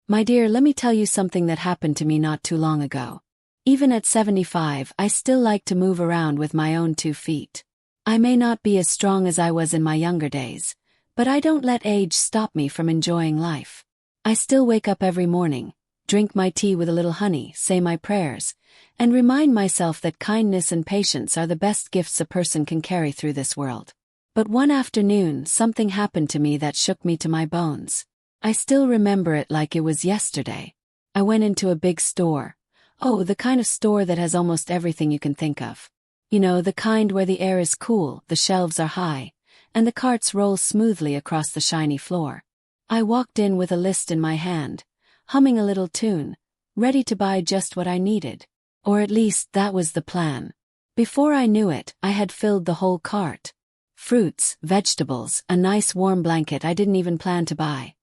My dear, let me tell you something that happened to me not too long ago. Even at 75, I still like to move around with my own 2 feet. I may not be as strong as I was in my younger days, but I don't let age stop me from enjoying life. I still wake up every morning, drink my tea with a little honey, say my prayers, and remind myself that kindness and patience are the best gifts a person can carry through this world. But one afternoon, something happened to me that shook me to my bones. I still remember it like it was yesterday. I went into a big store. Oh, the kind of store that has almost everything you can think of. You know, the kind where the air is cool, the shelves are high, and the carts roll smoothly across the shiny floor. I walked in with a list in my hand, humming a little tune, ready to buy just what I needed. Or at least that was the plan. Before I knew it, I had filled the whole cart. Fruits, vegetables, a nice warm blanket I didn't even plan to buy.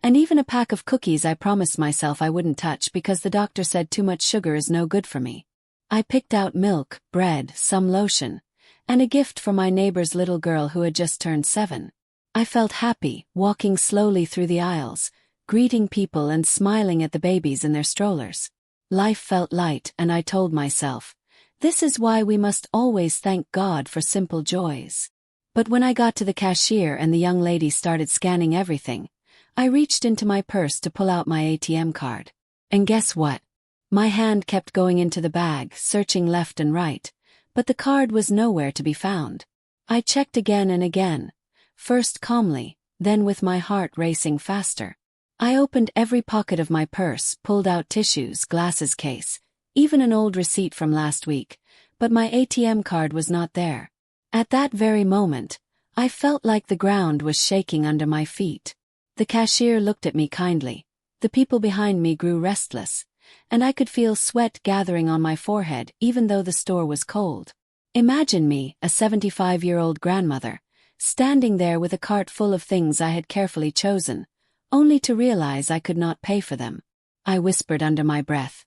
And even a pack of cookies I promised myself I wouldn't touch because the doctor said too much sugar is no good for me. I picked out milk, bread, some lotion, and a gift for my neighbor's little girl who had just turned 7. I felt happy, walking slowly through the aisles, greeting people and smiling at the babies in their strollers. Life felt light, and I told myself, this is why we must always thank God for simple joys. But when I got to the cashier and the young lady started scanning everything, I reached into my purse to pull out my ATM card. And guess what? My hand kept going into the bag, searching left and right, but the card was nowhere to be found. I checked again and again, first calmly, then with my heart racing faster. I opened every pocket of my purse, pulled out tissues, glasses case, even an old receipt from last week, but my ATM card was not there. At that very moment, I felt like the ground was shaking under my feet. The cashier looked at me kindly. The people behind me grew restless, and I could feel sweat gathering on my forehead even though the store was cold. Imagine me, a 75-year-old grandmother, standing there with a cart full of things I had carefully chosen, only to realize I could not pay for them. I whispered under my breath,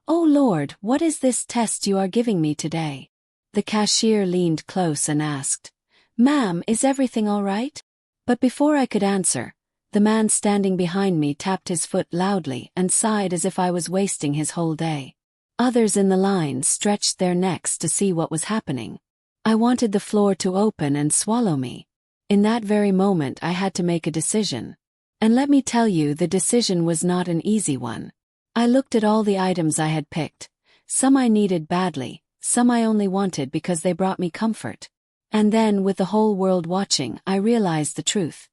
"Oh Lord, what is this test you are giving me today?" The cashier leaned close and asked, "Ma'am, is everything all right?" But before I could answer, the man standing behind me tapped his foot loudly and sighed as if I was wasting his whole day. Others in the line stretched their necks to see what was happening. I wanted the floor to open and swallow me. In that very moment I had to make a decision. And let me tell you, the decision was not an easy one. I looked at all the items I had picked. Some I needed badly, some I only wanted because they brought me comfort. And then, with the whole world watching, I realized the truth.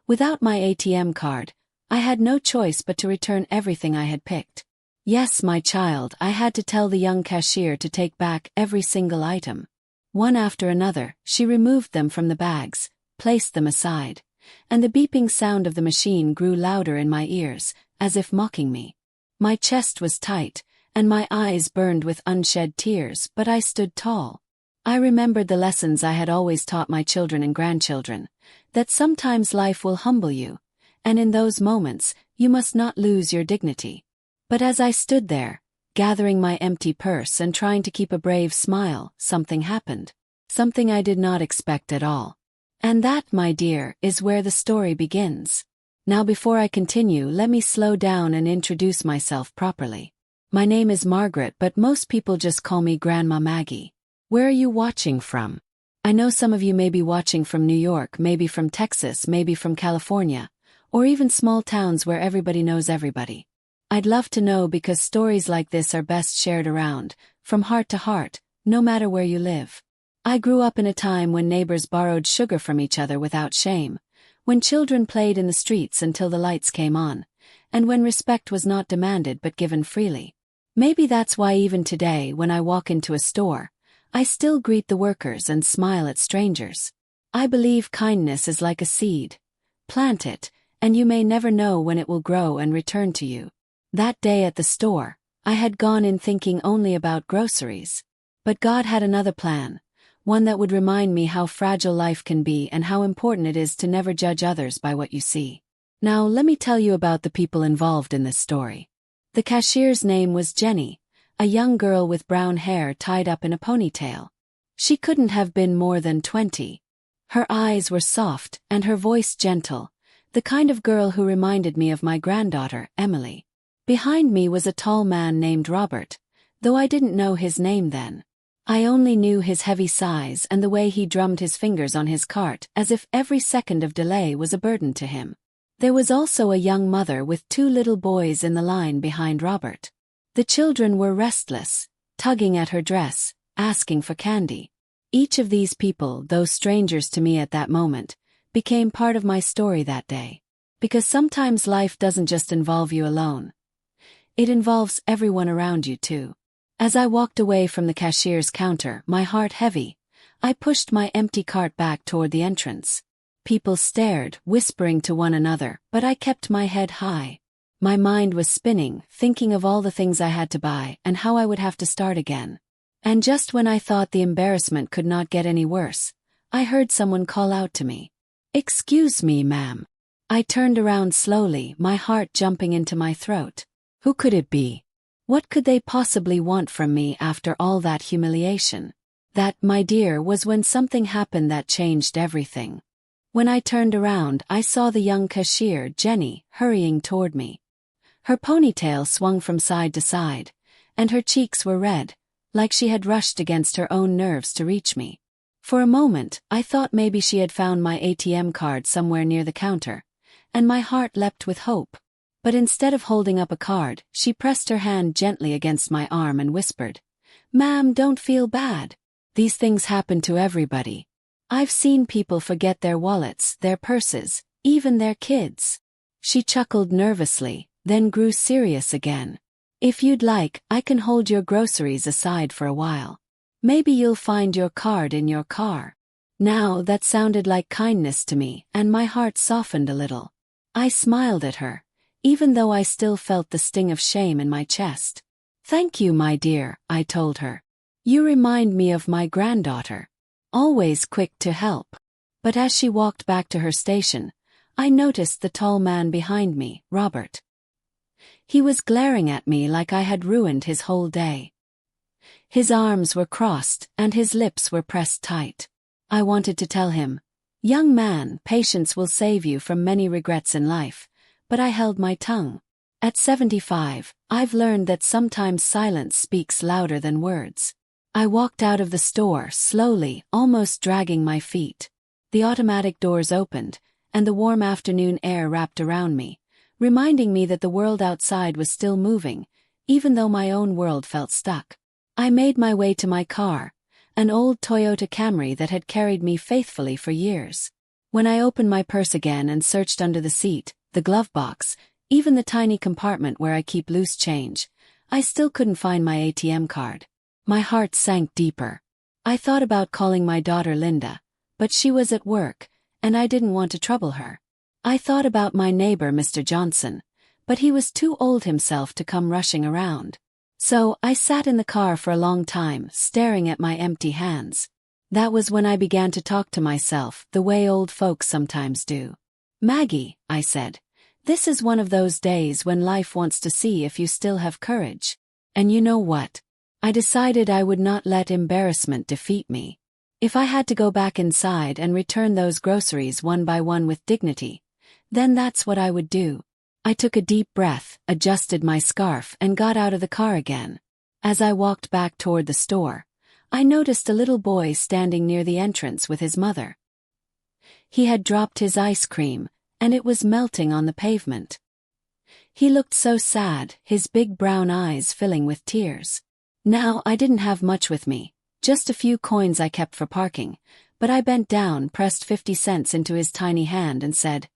Without my ATM card, I had no choice but to return everything I had picked. Yes, my child, I had to tell the young cashier to take back every single item. One after another, she removed them from the bags, placed them aside, and the beeping sound of the machine grew louder in my ears, as if mocking me. My chest was tight, and my eyes burned with unshed tears, but I stood tall. I remembered the lessons I had always taught my children and grandchildren, that sometimes life will humble you, and in those moments, you must not lose your dignity. But as I stood there, gathering my empty purse and trying to keep a brave smile, something happened. Something I did not expect at all. And that, my dear, is where the story begins. Now before I continue, let me slow down and introduce myself properly. My name is Margaret, but most people just call me Grandma Maggie. Where are you watching from? I know some of you may be watching from New York, maybe from Texas, maybe from California, or even small towns where everybody knows everybody. I'd love to know, because stories like this are best shared around, from heart to heart, no matter where you live. I grew up in a time when neighbors borrowed sugar from each other without shame, when children played in the streets until the lights came on, and when respect was not demanded but given freely. Maybe that's why even today, when I walk into a store, I still greet the workers and smile at strangers. I believe kindness is like a seed. Plant it, and you may never know when it will grow and return to you. That day at the store, I had gone in thinking only about groceries. But God had another plan, one that would remind me how fragile life can be and how important it is to never judge others by what you see. Now let me tell you about the people involved in this story. The cashier's name was Jenny, a young girl with brown hair tied up in a ponytail. She couldn't have been more than 20. Her eyes were soft and her voice gentle, the kind of girl who reminded me of my granddaughter, Emily. Behind me was a tall man named Robert, though I didn't know his name then. I only knew his heavy size and the way he drummed his fingers on his cart as if every second of delay was a burden to him. There was also a young mother with 2 little boys in the line behind Robert. The children were restless, tugging at her dress, asking for candy. Each of these people, though strangers to me at that moment, became part of my story that day. Because sometimes life doesn't just involve you alone. It involves everyone around you too. As I walked away from the cashier's counter, my heart heavy, I pushed my empty cart back toward the entrance. People stared, whispering to one another, but I kept my head high. My mind was spinning, thinking of all the things I had to buy and how I would have to start again. And just when I thought the embarrassment could not get any worse, I heard someone call out to me. "Excuse me, ma'am." I turned around slowly, my heart jumping into my throat. Who could it be? What could they possibly want from me after all that humiliation? That, my dear, was when something happened that changed everything. When I turned around, I saw the young cashier, Jenny, hurrying toward me. Her ponytail swung from side to side, and her cheeks were red, like she had rushed against her own nerves to reach me. For a moment, I thought maybe she had found my ATM card somewhere near the counter, and my heart leapt with hope. But instead of holding up a card, she pressed her hand gently against my arm and whispered, "Ma'am, don't feel bad. These things happen to everybody. I've seen people forget their wallets, their purses, even their kids." She chuckled nervously, then grew serious again. "If you'd like, I can hold your groceries aside for a while. Maybe you'll find your card in your car." Now that sounded like kindness to me, and my heart softened a little. I smiled at her, even though I still felt the sting of shame in my chest. "Thank you, my dear," I told her. "You remind me of my granddaughter. Always quick to help." But as she walked back to her station, I noticed the tall man behind me, Robert. He was glaring at me like I had ruined his whole day. His arms were crossed and his lips were pressed tight. I wanted to tell him, "Young man, patience will save you from many regrets in life," but I held my tongue. At 75, I've learned that sometimes silence speaks louder than words. I walked out of the store slowly, almost dragging my feet. The automatic doors opened, and the warm afternoon air wrapped around me, reminding me that the world outside was still moving, even though my own world felt stuck. I made my way to my car, an old Toyota Camry that had carried me faithfully for years. When I opened my purse again and searched under the seat, the glove box, even the tiny compartment where I keep loose change, I still couldn't find my ATM card. My heart sank deeper. I thought about calling my daughter Linda, but she was at work, and I didn't want to trouble her. I thought about my neighbor Mr. Johnson, but he was too old himself to come rushing around. So I sat in the car for a long time, staring at my empty hands. That was when I began to talk to myself the way old folks sometimes do. "Maggie," I said, "this is one of those days when life wants to see if you still have courage. And you know what? I decided I would not let embarrassment defeat me. If I had to go back inside and return those groceries one by one with dignity, then that's what I would do." I took a deep breath, adjusted my scarf, and got out of the car again. As I walked back toward the store, I noticed a little boy standing near the entrance with his mother. He had dropped his ice cream, and it was melting on the pavement. He looked so sad, his big brown eyes filling with tears. Now, I didn't have much with me, just a few coins I kept for parking, but I bent down, pressed 50 cents into his tiny hand and said,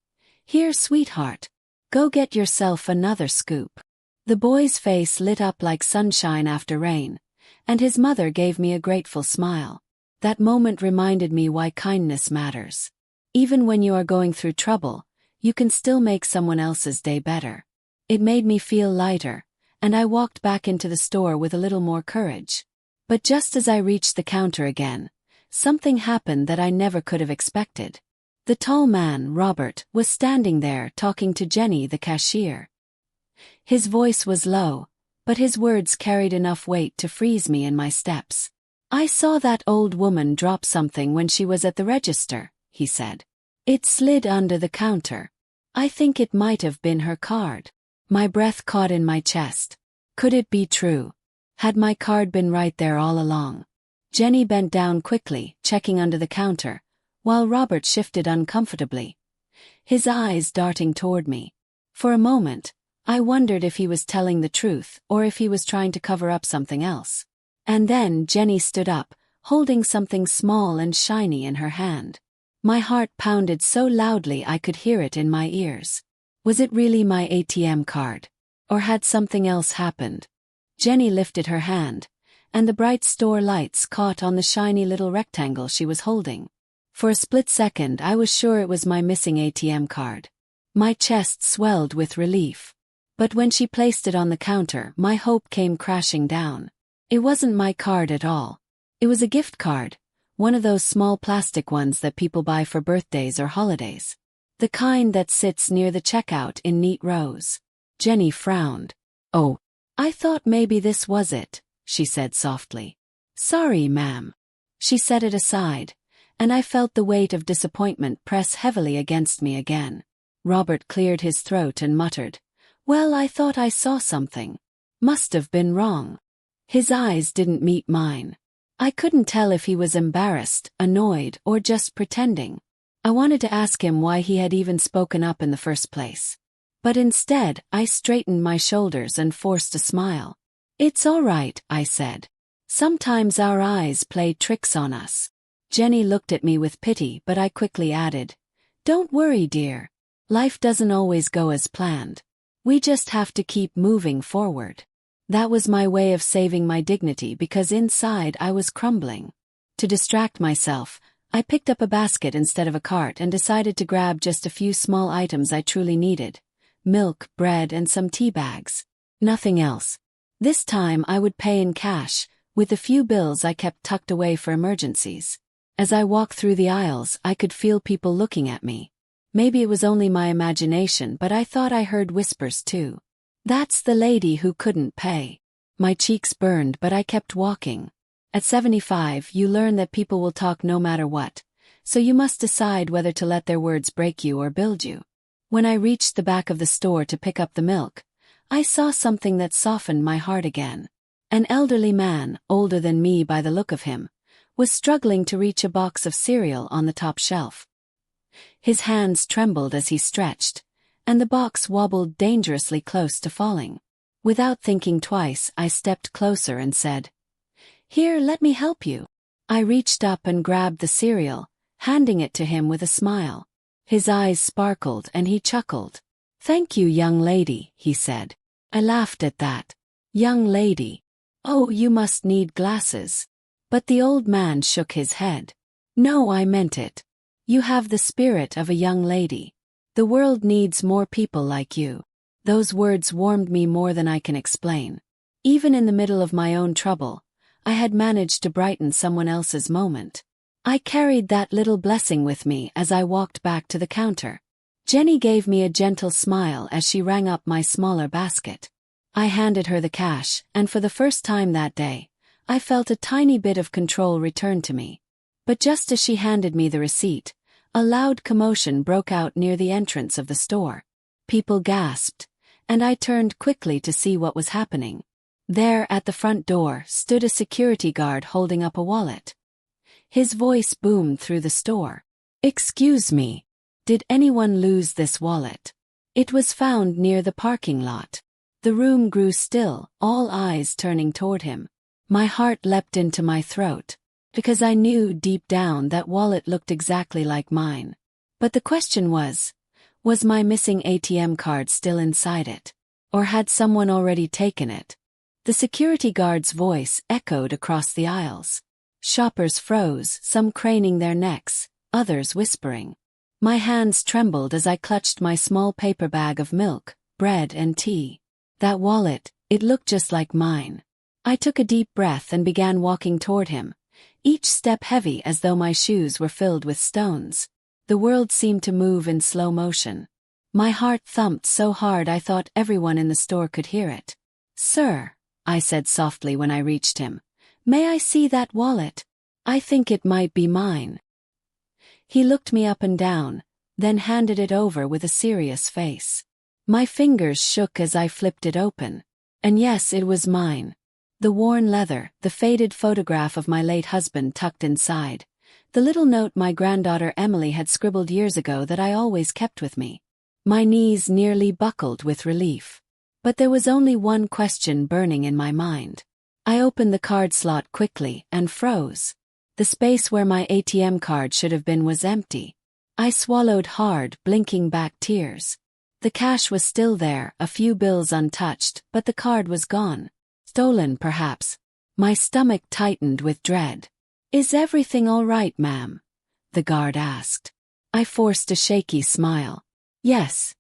"Here, sweetheart. Go get yourself another scoop." The boy's face lit up like sunshine after rain, and his mother gave me a grateful smile. That moment reminded me why kindness matters. Even when you are going through trouble, you can still make someone else's day better. It made me feel lighter, and I walked back into the store with a little more courage. But just as I reached the counter again, something happened that I never could have expected. The tall man, Robert, was standing there talking to Jenny, the cashier. His voice was low, but his words carried enough weight to freeze me in my steps. "I saw that old woman drop something when she was at the register," he said. "It slid under the counter. I think it might have been her card." My breath caught in my chest. Could it be true? Had my card been right there all along? Jenny bent down quickly, checking under the counter, while Robert shifted uncomfortably, his eyes darting toward me. For a moment, I wondered if he was telling the truth or if he was trying to cover up something else. And then Jenny stood up, holding something small and shiny in her hand. My heart pounded so loudly I could hear it in my ears. Was it really my ATM card? Or had something else happened? Jenny lifted her hand, and the bright store lights caught on the shiny little rectangle she was holding. For a split second I was sure it was my missing ATM card. My chest swelled with relief. But when she placed it on the counter, my hope came crashing down. It wasn't my card at all. It was a gift card, one of those small plastic ones that people buy for birthdays or holidays. The kind that sits near the checkout in neat rows. Jenny frowned. "Oh, I thought maybe this was it," she said softly. "Sorry, ma'am." She set it aside, and I felt the weight of disappointment press heavily against me again. Robert cleared his throat and muttered, "Well, I thought I saw something. Must have been wrong." His eyes didn't meet mine. I couldn't tell if he was embarrassed, annoyed, or just pretending. I wanted to ask him why he had even spoken up in the first place. But instead, I straightened my shoulders and forced a smile. "It's all right," I said. "Sometimes our eyes play tricks on us." Jenny looked at me with pity, but I quickly added, "Don't worry, dear. Life doesn't always go as planned. We just have to keep moving forward." That was my way of saving my dignity because inside I was crumbling. To distract myself, I picked up a basket instead of a cart and decided to grab just a few small items I truly needed. Milk, bread, and some tea bags. Nothing else. This time I would pay in cash, with the few bills I kept tucked away for emergencies. As I walked through the aisles, I could feel people looking at me. Maybe it was only my imagination, but I thought I heard whispers too. "That's the lady who couldn't pay." My cheeks burned, but I kept walking. At 75, you learn that people will talk no matter what, so you must decide whether to let their words break you or build you. When I reached the back of the store to pick up the milk, I saw something that softened my heart again. An elderly man, older than me by the look of him, was struggling to reach a box of cereal on the top shelf. His hands trembled as he stretched, and the box wobbled dangerously close to falling. Without thinking twice, I stepped closer and said, "Here, let me help you." I reached up and grabbed the cereal, handing it to him with a smile. His eyes sparkled and he chuckled. "Thank you, young lady," he said. I laughed at that. Young lady. Oh, you must need glasses. But the old man shook his head. "No, I meant it. You have the spirit of a young lady. The world needs more people like you." Those words warmed me more than I can explain. Even in the middle of my own trouble, I had managed to brighten someone else's moment. I carried that little blessing with me as I walked back to the counter. Jenny gave me a gentle smile as she rang up my smaller basket. I handed her the cash, and for the first time that day, I felt a tiny bit of control return to me. But just as she handed me the receipt, a loud commotion broke out near the entrance of the store. People gasped, and I turned quickly to see what was happening. There at the front door stood a security guard holding up a wallet. His voice boomed through the store. "Excuse me. Did anyone lose this wallet? It was found near the parking lot." The room grew still, all eyes turning toward him. My heart leapt into my throat, because I knew deep down that wallet looked exactly like mine. But the question was my missing ATM card still inside it? Or had someone already taken it? The security guard's voice echoed across the aisles. Shoppers froze, some craning their necks, others whispering. My hands trembled as I clutched my small paper bag of milk, bread, and tea. That wallet, it looked just like mine. I took a deep breath and began walking toward him, each step heavy as though my shoes were filled with stones. The world seemed to move in slow motion. My heart thumped so hard I thought everyone in the store could hear it. "Sir," I said softly when I reached him, "may I see that wallet? I think it might be mine." He looked me up and down, then handed it over with a serious face. My fingers shook as I flipped it open. And yes, it was mine. The worn leather, the faded photograph of my late husband tucked inside, the little note my granddaughter Emily had scribbled years ago that I always kept with me. My knees nearly buckled with relief. But there was only one question burning in my mind. I opened the card slot quickly and froze. The space where my ATM card should have been was empty. I swallowed hard, blinking back tears. The cash was still there, a few bills untouched, but the card was gone. Stolen, perhaps. My stomach tightened with dread. "Is everything all right, ma'am?" the guard asked. I forced a shaky smile. Yes,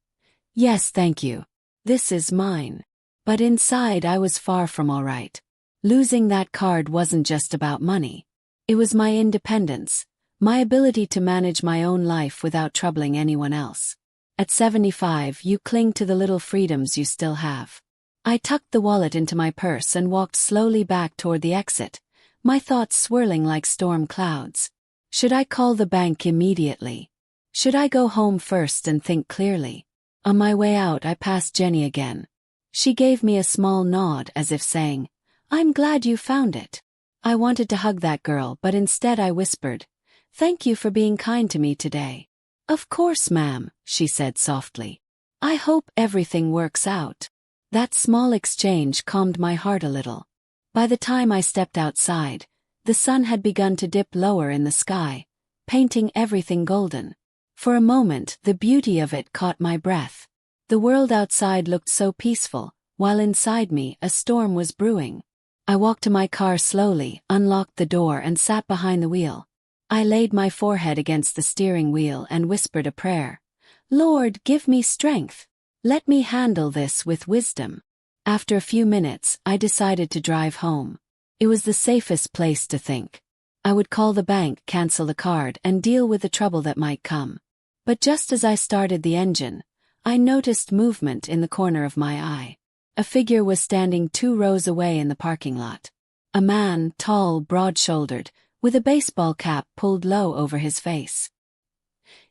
thank you. This is mine." But inside I was far from all right. Losing that card wasn't just about money. It was my independence, my ability to manage my own life without troubling anyone else. At 75, you cling to the little freedoms you still have. I tucked the wallet into my purse and walked slowly back toward the exit, my thoughts swirling like storm clouds. Should I call the bank immediately? Should I go home first and think clearly? On my way out, I passed Jenny again. She gave me a small nod as if saying, "I'm glad you found it." I wanted to hug that girl, but instead I whispered, "Thank you for being kind to me today." "Of course, ma'am," she said softly. "I hope everything works out." That small exchange calmed my heart a little. By the time I stepped outside, the sun had begun to dip lower in the sky, painting everything golden. For a moment, the beauty of it caught my breath. The world outside looked so peaceful, while inside me a storm was brewing. I walked to my car slowly, unlocked the door and sat behind the wheel. I laid my forehead against the steering wheel and whispered a prayer. "Lord, give me strength. Let me handle this with wisdom." After a few minutes, I decided to drive home. It was the safest place to think. I would call the bank, cancel the card, and deal with the trouble that might come. But just as I started the engine, I noticed movement in the corner of my eye. A figure was standing 2 rows away in the parking lot. A man, tall, broad-shouldered, with a baseball cap pulled low over his face.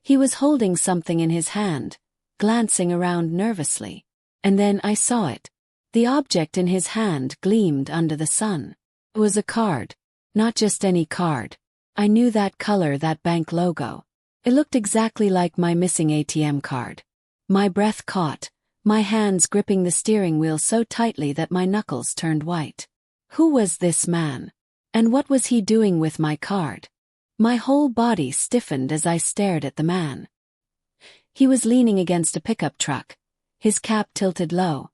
He was holding something in his hand, glancing around nervously. And then I saw it. The object in his hand gleamed under the sun. It was a card. Not just any card. I knew that color, that bank logo. It looked exactly like my missing ATM card. My breath caught, my hands gripping the steering wheel so tightly that my knuckles turned white. Who was this man? And what was he doing with my card? My whole body stiffened as I stared at the man. He was leaning against a pickup truck, his cap tilted low,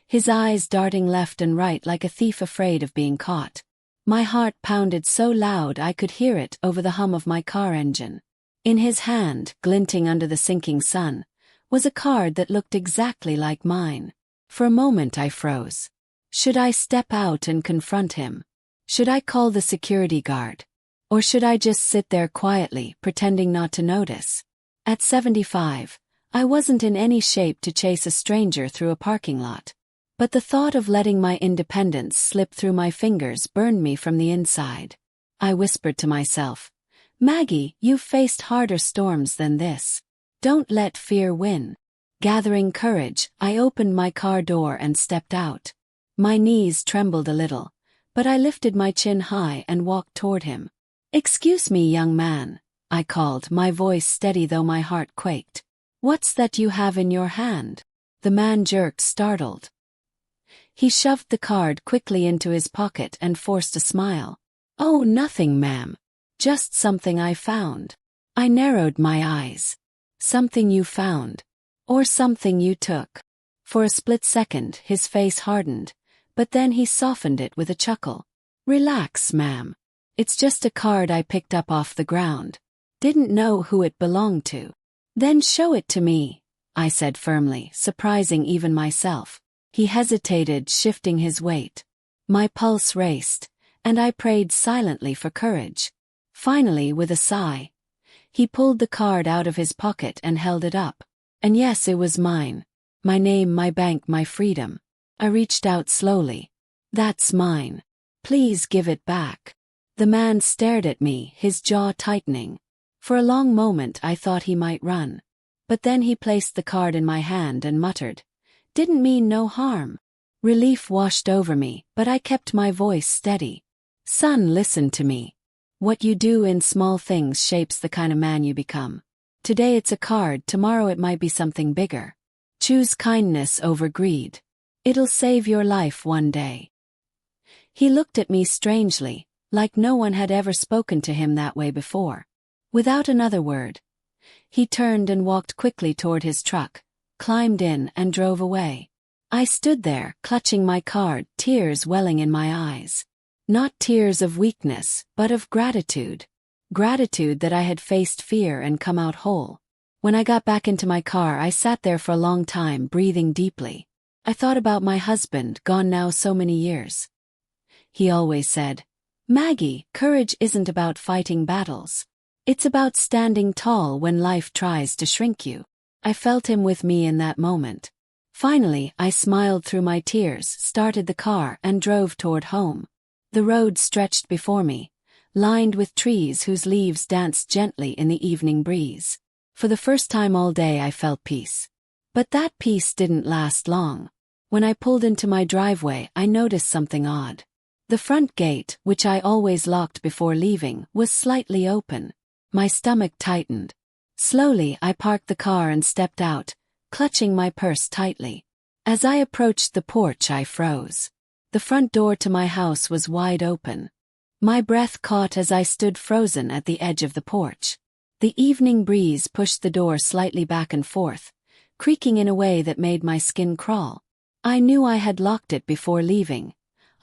his eyes darting left and right like a thief afraid of being caught. My heart pounded so loud I could hear it over the hum of my car engine. In his hand, glinting under the sinking sun, was a card that looked exactly like mine. For a moment I froze. Should I step out and confront him? Should I call the security guard? Or should I just sit there quietly, pretending not to notice? At 75, I wasn't in any shape to chase a stranger through a parking lot. But the thought of letting my independence slip through my fingers burned me from the inside. I whispered to myself, "Maggie, you've faced harder storms than this. Don't let fear win." Gathering courage, I opened my car door and stepped out. My knees trembled a little, but I lifted my chin high and walked toward him. "Excuse me, young man," I called, my voice steady though my heart quaked. "What's that you have in your hand?" The man jerked, startled. He shoved the card quickly into his pocket and forced a smile. "Oh, nothing, ma'am. Just something I found." I narrowed my eyes. "Something you found? Or something you took?" For a split second, his face hardened, but then he softened it with a chuckle. "Relax, ma'am. It's just a card I picked up off the ground. Didn't know who it belonged to." "Then show it to me," I said firmly, surprising even myself. He hesitated, shifting his weight. My pulse raced, and I prayed silently for courage. Finally, with a sigh, he pulled the card out of his pocket and held it up. And yes, it was mine. My name, my bank, my freedom. I reached out slowly. "That's mine. Please give it back." The man stared at me, his jaw tightening. For a long moment I thought he might run. But then he placed the card in my hand and muttered, "Didn't mean no harm." Relief washed over me, but I kept my voice steady. "Son, listen to me. What you do in small things shapes the kind of man you become. Today it's a card, tomorrow it might be something bigger. Choose kindness over greed. It'll save your life one day." He looked at me strangely, like no one had ever spoken to him that way before. Without another word, he turned and walked quickly toward his truck, climbed in and drove away. I stood there, clutching my card, tears welling in my eyes. Not tears of weakness, but of gratitude. Gratitude that I had faced fear and come out whole. When I got back into my car, I sat there for a long time, breathing deeply. I thought about my husband, gone now so many years. He always said, "Maggie, courage isn't about fighting battles. It's about standing tall when life tries to shrink you." I felt him with me in that moment. Finally, I smiled through my tears, started the car, and drove toward home. The road stretched before me, lined with trees whose leaves danced gently in the evening breeze. For the first time all day I felt peace. But that peace didn't last long. When I pulled into my driveway, I noticed something odd. The front gate, which I always locked before leaving, was slightly open. My stomach tightened. Slowly, I parked the car and stepped out, clutching my purse tightly. As I approached the porch, I froze. The front door to my house was wide open. My breath caught as I stood frozen at the edge of the porch. The evening breeze pushed the door slightly back and forth, creaking in a way that made my skin crawl. I knew I had locked it before leaving.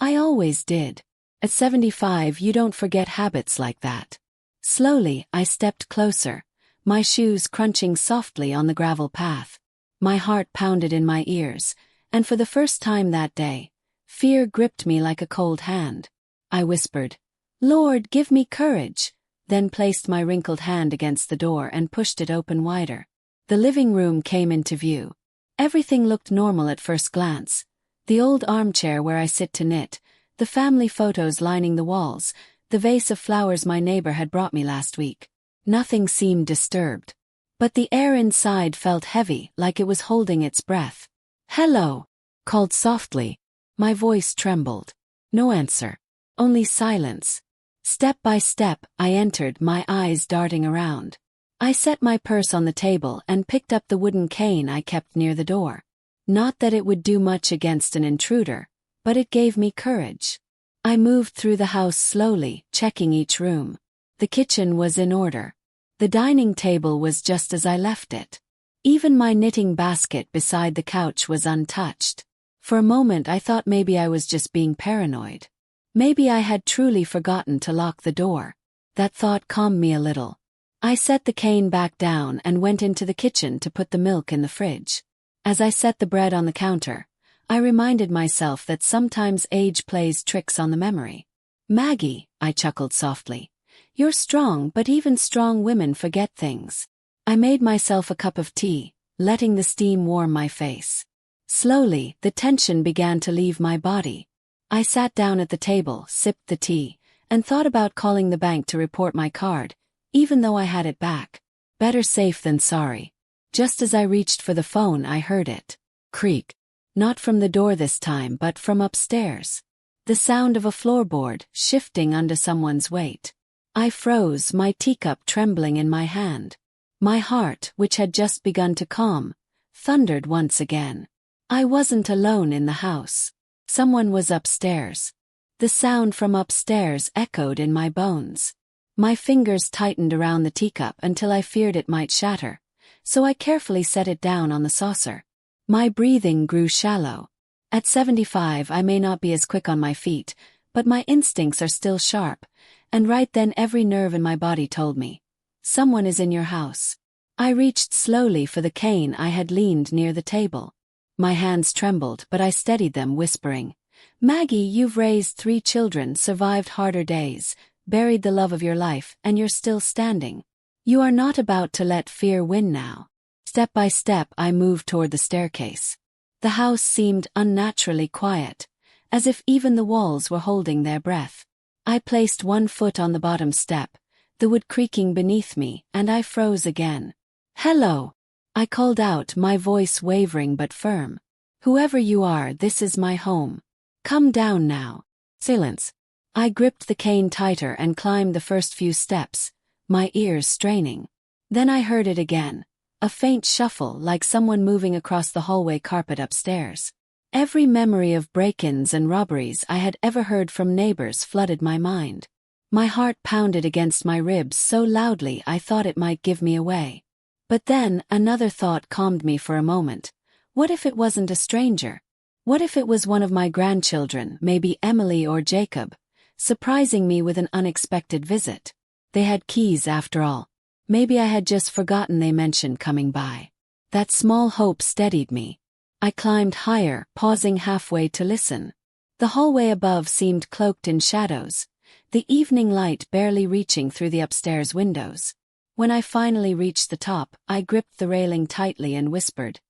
I always did. At 75, you don't forget habits like that. Slowly, I stepped closer, my shoes crunching softly on the gravel path. My heart pounded in my ears, and for the first time that day, fear gripped me like a cold hand. I whispered, "Lord, give me courage," then placed my wrinkled hand against the door and pushed it open wider. The living room came into view. Everything looked normal at first glance. The old armchair where I sit to knit, the family photos lining the walls, the vase of flowers my neighbor had brought me last week. Nothing seemed disturbed. But the air inside felt heavy, like it was holding its breath. "Hello," called softly. My voice trembled. No answer. Only silence. Step by step, I entered, my eyes darting around. I set my purse on the table and picked up the wooden cane I kept near the door. Not that it would do much against an intruder, but it gave me courage. I moved through the house slowly, checking each room. The kitchen was in order. The dining table was just as I left it. Even my knitting basket beside the couch was untouched. For a moment I thought maybe I was just being paranoid. Maybe I had truly forgotten to lock the door. That thought calmed me a little. I set the cane back down and went into the kitchen to put the milk in the fridge. As I set the bread on the counter, I reminded myself that sometimes age plays tricks on the memory. "Maggie," I chuckled softly, "you're strong, but even strong women forget things." I made myself a cup of tea, letting the steam warm my face. Slowly, the tension began to leave my body. I sat down at the table, sipped the tea, and thought about calling the bank to report my card, even though I had it back. Better safe than sorry. Just as I reached for the phone, I heard it creak. Not from the door this time, but from upstairs. The sound of a floorboard shifting under someone's weight. I froze, my teacup trembling in my hand. My heart, which had just begun to calm, thundered once again. I wasn't alone in the house. Someone was upstairs. The sound from upstairs echoed in my bones. My fingers tightened around the teacup until I feared it might shatter, so I carefully set it down on the saucer. My breathing grew shallow. At 75, I may not be as quick on my feet, but my instincts are still sharp, and right then every nerve in my body told me, someone is in your house. I reached slowly for the cane I had leaned near the table. My hands trembled, but I steadied them, whispering, "Maggie, you've raised 3 children, survived harder days, buried the love of your life, and you're still standing. You are not about to let fear win now." Step by step, I moved toward the staircase. The house seemed unnaturally quiet, as if even the walls were holding their breath. I placed one foot on the bottom step, the wood creaking beneath me, and I froze again. "Hello," I called out, my voice wavering but firm. Whoever you are, this is my home. Come down now. Silence. I gripped the cane tighter and climbed the first few steps, my ears straining. Then I heard it again. A faint shuffle, like someone moving across the hallway carpet upstairs. Every memory of break-ins and robberies I had ever heard from neighbors flooded my mind. My heart pounded against my ribs so loudly I thought it might give me away. But then, another thought calmed me for a moment. What if it wasn't a stranger? What if it was one of my grandchildren, maybe Emily or Jacob, surprising me with an unexpected visit? They had keys after all. Maybe I had just forgotten they mentioned coming by. That small hope steadied me. I climbed higher, pausing halfway to listen. The hallway above seemed cloaked in shadows, the evening light barely reaching through the upstairs windows. When I finally reached the top, I gripped the railing tightly and whispered,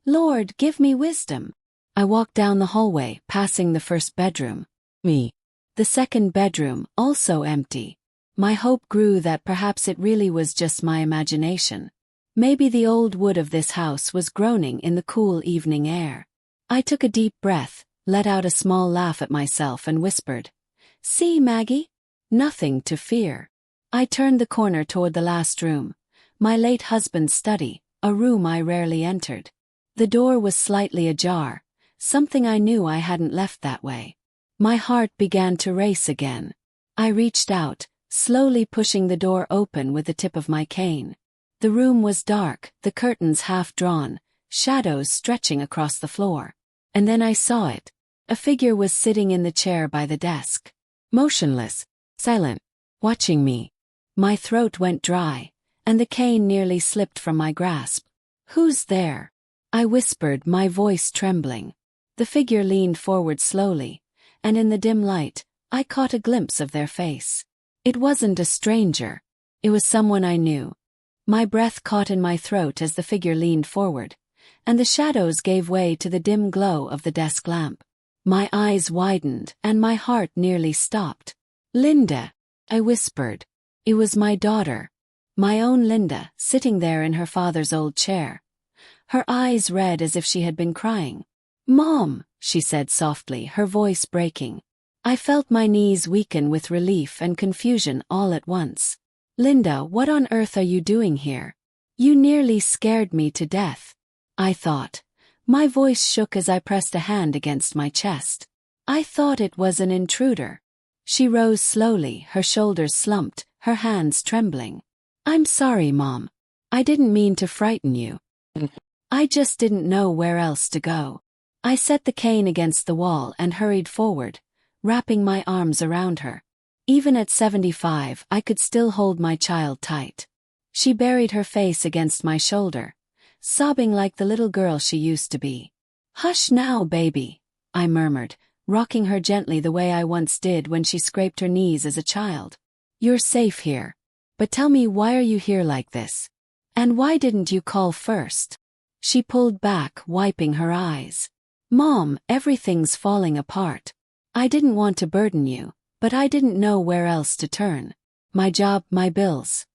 "Lord, give me wisdom." I walked down the hallway, passing the first bedroom. The second bedroom, also empty. My hope grew that perhaps it really was just my imagination. Maybe the old wood of this house was groaning in the cool evening air. I took a deep breath, let out a small laugh at myself and whispered, "See, Maggie? Nothing to fear." I turned the corner toward the last room, my late husband's study, a room I rarely entered. The door was slightly ajar, something I knew I hadn't left that way. My heart began to race again. I reached out, slowly pushing the door open with the tip of my cane. The room was dark, the curtains half drawn, shadows stretching across the floor. And then I saw it. A figure was sitting in the chair by the desk. Motionless, silent, watching me. My throat went dry, and the cane nearly slipped from my grasp. "Who's there?" I whispered, my voice trembling. The figure leaned forward slowly, and in the dim light, I caught a glimpse of their face. It wasn't a stranger. It was someone I knew. My breath caught in my throat as the figure leaned forward, and the shadows gave way to the dim glow of the desk lamp. My eyes widened, and my heart nearly stopped. "Linda," I whispered. It was my daughter. My own Linda, sitting there in her father's old chair. Her eyes red as if she had been crying. "Mom," she said softly, her voice breaking. I felt my knees weaken with relief and confusion all at once. "Linda, what on earth are you doing here? You nearly scared me to death," I thought. My voice shook as I pressed a hand against my chest. "I thought it was an intruder." She rose slowly, her shoulders slumped, her hands trembling. "I'm sorry, Mom. I didn't mean to frighten you. I just didn't know where else to go." I set the cane against the wall and hurried forward, wrapping my arms around her. Even at 75, I could still hold my child tight. She buried her face against my shoulder, sobbing like the little girl she used to be. "Hush now, baby," I murmured, rocking her gently the way I once did when she scraped her knees as a child. "You're safe here. But tell me, why are you here like this? And why didn't you call first?" She pulled back, wiping her eyes. "Mom, everything's falling apart. I didn't want to burden you, but I didn't know where else to turn. My job, my bills.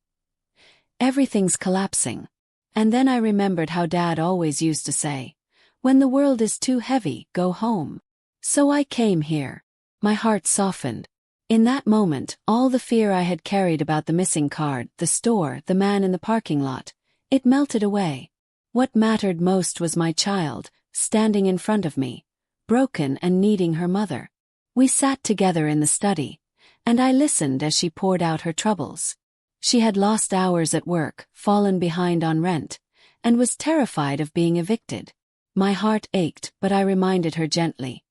Everything's collapsing." And then I remembered how Dad always used to say, "When the world is too heavy, go home." So I came here. My heart softened. In that moment, all the fear I had carried about the missing card, the store, the man in the parking lot, it melted away. What mattered most was my child, standing in front of me, broken and needing her mother. We sat together in the study, and I listened as she poured out her troubles. She had lost hours at work, fallen behind on rent, and was terrified of being evicted. My heart ached, but I reminded her gently,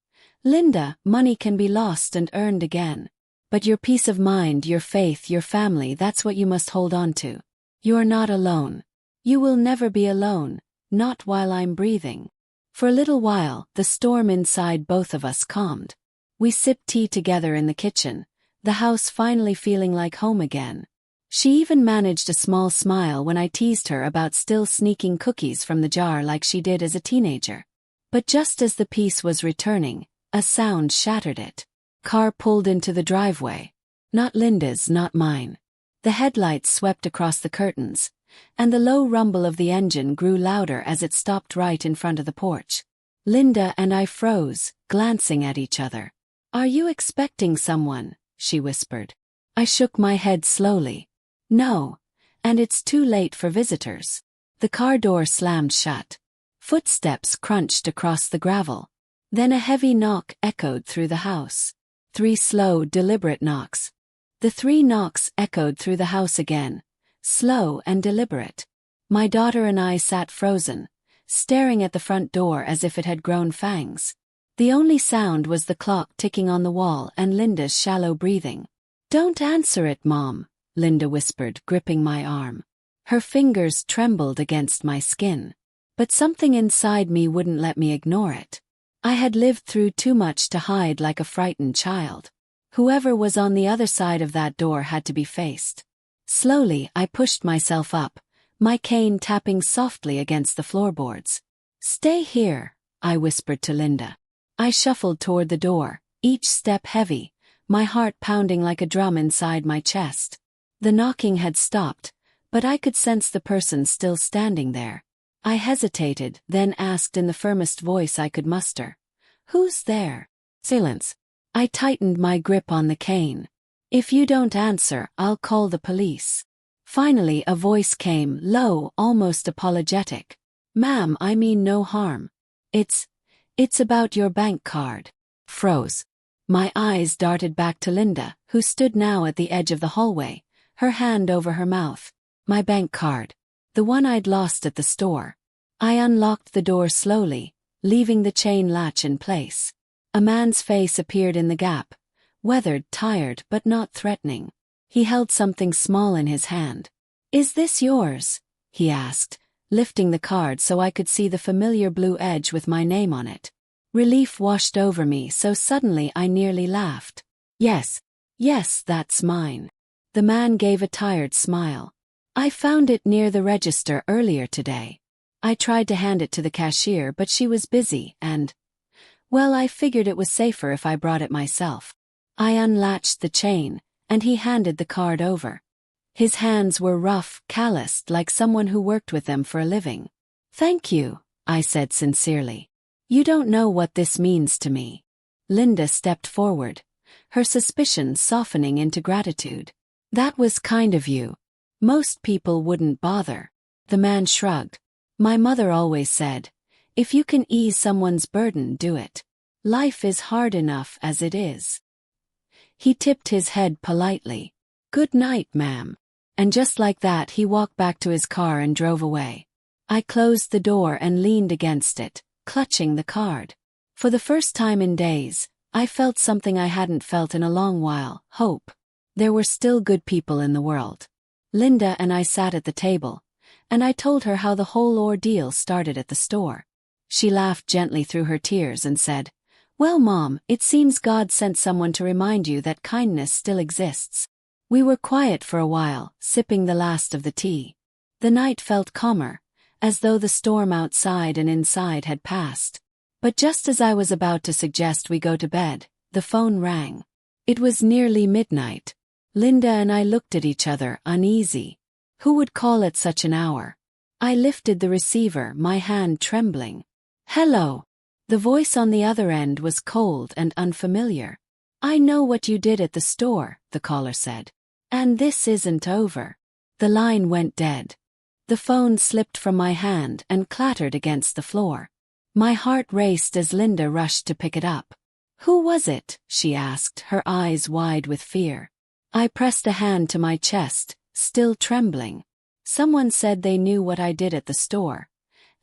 "Linda, money can be lost and earned again. But your peace of mind, your faith, your family, that's what you must hold on to. You're not alone. You will never be alone, not while I'm breathing." For a little while, the storm inside both of us calmed. We sipped tea together in the kitchen, the house finally feeling like home again. She even managed a small smile when I teased her about still sneaking cookies from the jar like she did as a teenager. But just as the peace was returning, a sound shattered it. Car pulled into the driveway. Not Linda's, not mine. The headlights swept across the curtains, and the low rumble of the engine grew louder as it stopped right in front of the porch. Linda and I froze, glancing at each other. "Are you expecting someone?" she whispered. I shook my head slowly. "No, and it's too late for visitors." The car door slammed shut. Footsteps crunched across the gravel. Then a heavy knock echoed through the house. 3 slow, deliberate knocks. The 3 knocks echoed through the house again, slow and deliberate. My daughter and I sat frozen, staring at the front door as if it had grown fangs. The only sound was the clock ticking on the wall and Linda's shallow breathing. "Don't answer it, Mom," Linda whispered, gripping my arm. Her fingers trembled against my skin. But something inside me wouldn't let me ignore it. I had lived through too much to hide like a frightened child. Whoever was on the other side of that door had to be faced. Slowly, I pushed myself up, my cane tapping softly against the floorboards. "Stay here," I whispered to Linda. I shuffled toward the door, each step heavy, my heart pounding like a drum inside my chest. The knocking had stopped, but I could sense the person still standing there. I hesitated, then asked in the firmest voice I could muster, "Who's there?" Silence. I tightened my grip on the cane. "If you don't answer, I'll call the police." Finally a voice came, low, almost apologetic. "Ma'am, I mean no harm. It's about your bank card." Froze. My eyes darted back to Linda, who stood now at the edge of the hallway, her hand over her mouth. My bank card. The one I'd lost at the store. I unlocked the door slowly, leaving the chain latch in place. A man's face appeared in the gap, weathered, tired, but not threatening. He held something small in his hand. "Is this yours?" he asked, lifting the card so I could see the familiar blue edge with my name on it. Relief washed over me so suddenly I nearly laughed. Yes, that's mine." The man gave a tired smile. "I found it near the register earlier today. I tried to hand it to the cashier but she was busy and, well, I figured it was safer if I brought it myself." I unlatched the chain, and he handed the card over. His hands were rough, calloused, like someone who worked with them for a living. "Thank you," I said sincerely. "You don't know what this means to me." Linda stepped forward, her suspicions softening into gratitude. "That was kind of you. Most people wouldn't bother." The man shrugged. "My mother always said, if you can ease someone's burden, do it. Life is hard enough as it is." He tipped his head politely. "Good night, ma'am." And just like that he walked back to his car and drove away. I closed the door and leaned against it, clutching the card. For the first time in days, I felt something I hadn't felt in a long while, hope. There were still good people in the world. Linda and I sat at the table, and I told her how the whole ordeal started at the store. She laughed gently through her tears and said, "Well, Mom, it seems God sent someone to remind you that kindness still exists." We were quiet for a while, sipping the last of the tea. The night felt calmer, as though the storm outside and inside had passed. But just as I was about to suggest we go to bed, the phone rang. It was nearly midnight. Linda and I looked at each other, uneasy. Who would call at such an hour? I lifted the receiver, my hand trembling. "Hello." The voice on the other end was cold and unfamiliar. "I know what you did at the store," the caller said. "And this isn't over." The line went dead. The phone slipped from my hand and clattered against the floor. My heart raced as Linda rushed to pick it up. "Who was it?" she asked, her eyes wide with fear. I pressed a hand to my chest, still trembling. "Someone said they knew what I did at the store,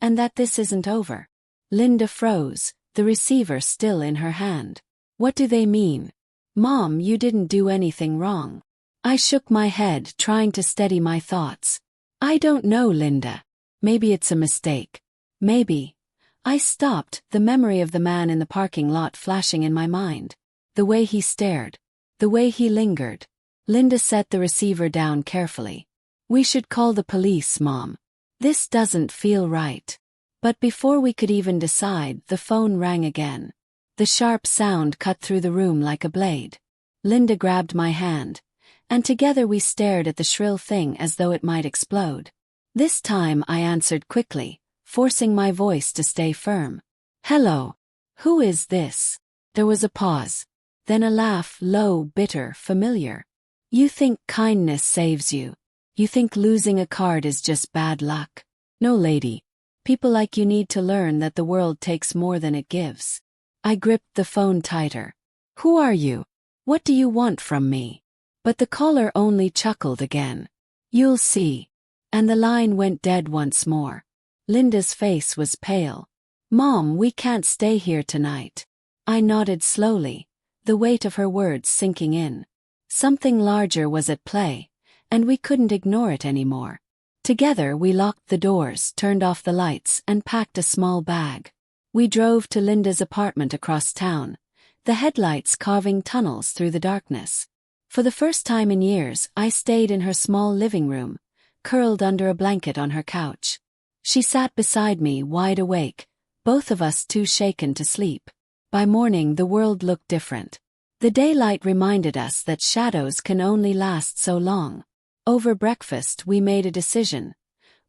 and that this isn't over." Linda froze, the receiver still in her hand. "What do they mean?" "Mom, you didn't do anything wrong." I shook my head, trying to steady my thoughts. "I don't know, Linda. Maybe it's a mistake. Maybe." I stopped, the memory of the man in the parking lot flashing in my mind. The way he stared. The way he lingered. Linda set the receiver down carefully. "We should call the police, Mom. This doesn't feel right." But before we could even decide, the phone rang again. The sharp sound cut through the room like a blade. Linda grabbed my hand, and together we stared at the shrill thing as though it might explode. This time I answered quickly, forcing my voice to stay firm. Hello. Who is this? There was a pause. Then a laugh, low, bitter, familiar. You think kindness saves you. You think losing a card is just bad luck. No, lady. People like you need to learn that the world takes more than it gives. I gripped the phone tighter. Who are you? What do you want from me? But the caller only chuckled again. You'll see. And the line went dead once more. Linda's face was pale. Mom, we can't stay here tonight. I nodded slowly, the weight of her words sinking in. Something larger was at play, and we couldn't ignore it anymore. Together we locked the doors, turned off the lights, and packed a small bag. We drove to Linda's apartment across town, the headlights carving tunnels through the darkness. For the first time in years, I stayed in her small living room, curled under a blanket on her couch. She sat beside me, wide awake, both of us too shaken to sleep. By morning the world looked different. The daylight reminded us that shadows can only last so long. Over breakfast we made a decision.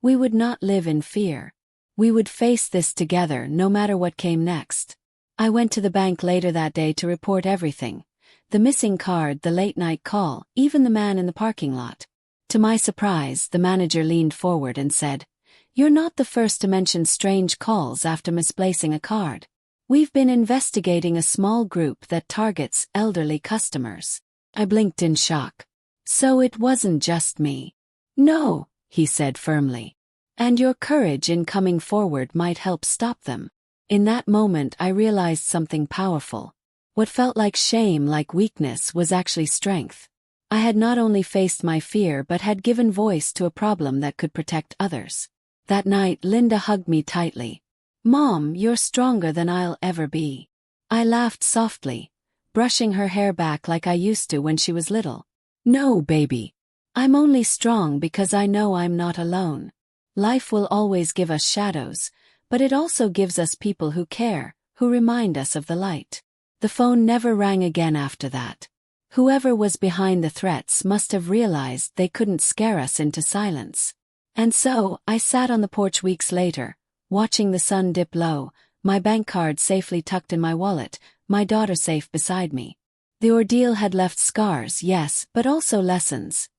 We would not live in fear. We would face this together no matter what came next. I went to the bank later that day to report everything. The missing card, the late-night call, even the man in the parking lot. To my surprise, the manager leaned forward and said, "You're not the first to mention strange calls after misplacing a card. We've been investigating a small group that targets elderly customers." I blinked in shock. So it wasn't just me. No, he said firmly. And your courage in coming forward might help stop them. In that moment I realized something powerful. What felt like shame, like weakness, was actually strength. I had not only faced my fear but had given voice to a problem that could protect others. That night Linda hugged me tightly. Mom, you're stronger than I'll ever be. I laughed softly, brushing her hair back like I used to when she was little. No, baby. I'm only strong because I know I'm not alone. Life will always give us shadows, but it also gives us people who care, who remind us of the light. The phone never rang again after that. Whoever was behind the threats must have realized they couldn't scare us into silence. And so, I sat on the porch weeks later, watching the sun dip low, my bank card safely tucked in my wallet, my daughter safe beside me. The ordeal had left scars, yes, but also lessons.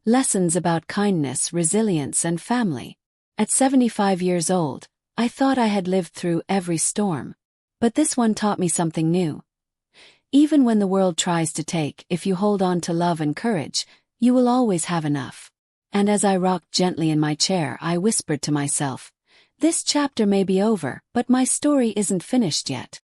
Lessons about kindness, resilience, and family. At 75 years old, I thought I had lived through every storm. But this one taught me something new. Even when the world tries to take, if you hold on to love and courage, you will always have enough. And as I rocked gently in my chair, I whispered to myself, this chapter may be over, but my story isn't finished yet.